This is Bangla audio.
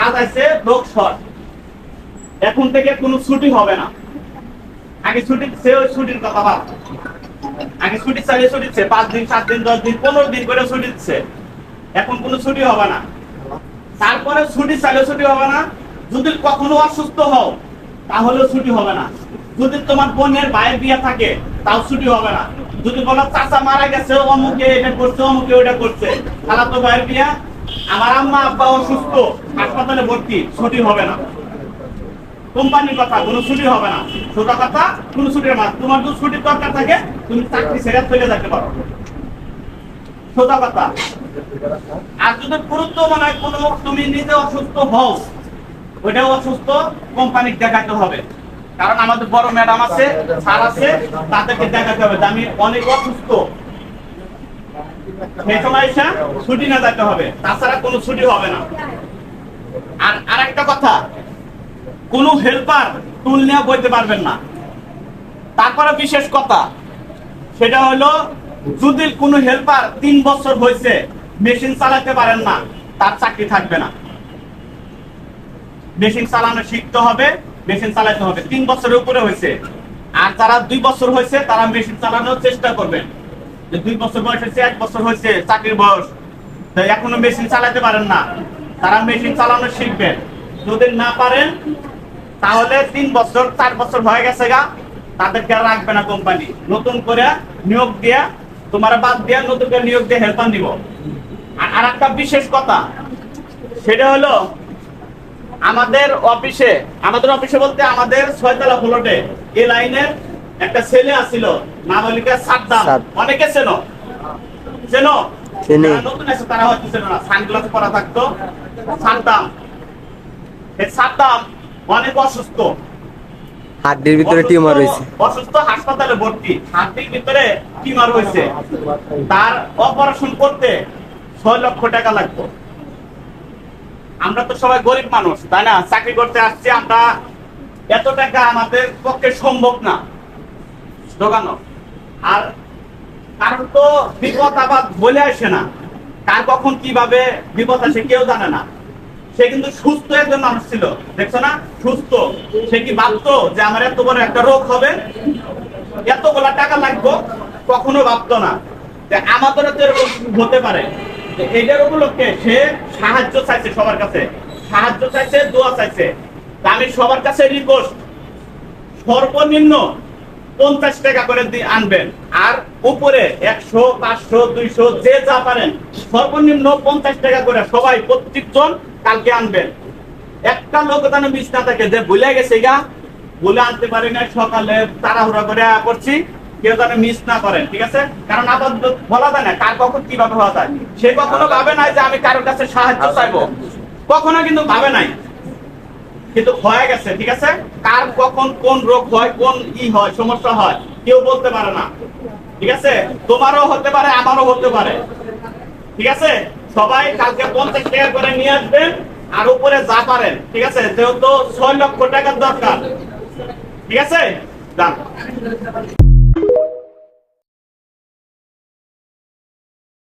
কাজ আছে লোক শর্ট, এখন থেকে কোনো ছুটি হবে না। আগে ছুটি দিচ্ছে, ওই ছুটির কথা ভাব। আগে ছুটি চালিয়ে ছুটি দিচ্ছে 5 দিন 7 দিন 10 দিন 15 দিন করে ছুটি দিচ্ছে, এখন কোনো ছুটি হবে না। তারপরে ছুটি চালিয়ে ছুটি হবে না। যদি কখনো অসুস্থ হও তাহলেও ছুটি হবে না। যদি তোমার বোনের ভাইয়ের বিয়ে থাকে তাও ছুটি হবে না। যদি বলো চাচা মারা গেছে, অমুকে এটা করছে, অমুকে ওটা করছে, খালাতো ভাইয়ের বিয়ে, আমার আম্মা আব্বা অসুস্থ হাসপাতালে ভর্তি, ছুটি হবে না। কোম্পানির কথা, কোনো ছুটি হবে না। সোজা কথা, কোনো ছুটি হবে না। তোমার যদি ছুটির দরকার থাকে তুমি চাকরি ছেড়ে চলে যেতে পারো, সোজা কথা। আর যদি গুরুত্ব মনে হয় কোনো তুমি নিজে অসুস্থ হও, ওইটাও অসুস্থ কোম্পানিকে দেখাতে হবে। কারণ আমাদের বড় ম্যাডাম আছে, স্যার আছে, তাদেরকে দেখাতে হবে যে আমি অনেক অসুস্থ, সেই সময় এসে ছুটি না যেতে হবে, তাছাড়া কোনো ছুটি হবে না। আর আরেকটা কথা, কোন হেল্পার টুল নিয়ে বইতে পারবেন না। তারপরে বিশেষ কথা, সেটা হলো যদি কোনো হেল্পার 3 বছর হয়েছে মেশিন চালাতে পারেন না, তার চাকরি থাকবে না। মেশিন চালানো শিখতে হবে, মেশিন চালাতে হবে। 3 বছরের উপরে হয়েছে। আর যারা 2 বছর হয়েছে তারা মেশিন চালানোর চেষ্টা করবেন। যে 2 বছর বয়স হয়েছে, 1 বছর হয়েছে চাকরির বয়স, তাই এখনো মেশিন চালাতে পারেন না, তারা মেশিন চালানো শিখবেন। যদি না পারেন তাহলে 3 বছর 4 বছর হয়ে গেছে গা, তাদেরকে আর রাখবে না কোম্পানি। নতুন করে নিয়োগ দিয়া, তোমার বাদ দিয়া নতুন করে নিয়োগ দিয়ে হেল্পার দিব। আর একটা বিশেষ কথা, সেটা হলো আমাদের অফিসে বলতে আমাদের 6 তলা ফ্লোরে এই লাইনের একটা ছেলে আসছিল, নাম হলো সাদ্দাম। অনেকে চেনো? নতুন আছে তারা হয়তো চেনো না, সানগ্লাস পরা থাকতো সাদ্দাম। এই সাদ্দাম অনেক অসুস্থ, হাড্ডির ভিতরে টিউমার হয়েছে, অসুস্থ, হাসপাতালে ভর্তি, হাড্ডির ভিতরে টিউমার হয়েছে। তার অপারেশন করতে 6 লক্ষ টাকা লাগবে। আমরা তো সবাই গরিব মানুষ, তাই না? চাকরি করতে আসছি আমরা, এত টাকা আমাদের পক্ষে সম্ভব না জোগানো। আর কারণ তো বিপদ আবার বলে আসে না, কার কখন কিভাবে বিপদ আসে কেউ জানে না। সে কিন্তু সুস্থ একজন মানুষ ছিল, দেখছো না? সুস্থ। সে কি ভাবতো যে আমার এত বড় একটা রোগ হবে, এতগুলা টাকা লাগবে? কখনো ভাবতো না যে আমাদেরও তো এরকম হতে পারে। এইটার উপলক্ষে সে সাহায্য চাইছে, সবার কাছে সাহায্য চাইছে, দোয়া চাইছে। আমি সবার কাছে রিকোয়েস্ট, সর্বনিম্ন 50 টাকা করে আনবেন, আর উপরে 100 500 200 যে যা পারেন, সর্বনিম্ন 50 টাকা করে সবাই প্রত্যেকজন কালকে আনবেন। একটা লোক যেন মিস না থাকে যে ভুলে গেছে গা, বলে আনতে পারি না, সকালে তাড়াহুড়া করে করছি, কেউ যেন মিস না করেন, ঠিক আছে? কারণ আবার বলা যায় না কার কখন কিভাবে হওয়া যায়। সে কখনো ভাবে নাই যে আমি কারোর কাছে সাহায্য চাইবো, কখনো কিন্তু ভাবে নাই, কিন্তু হয়ে গেছে, ঠিক আছে? কার কখন কোন রোগ হয়, কোন হয়, সমস্যা হয়, কেউ বলতে পারে না, ঠিক আছে? তোমারও হতে পারে, আমারও হতে পারে, ঠিক আছে? সবাই কালকে 50 টাকা করে নিয়ে আসবেন, আর উপরে যা পারেন, ঠিক আছে? যেহেতু 6 লক্ষ টাকার দরকার, ঠিক আছে? যান।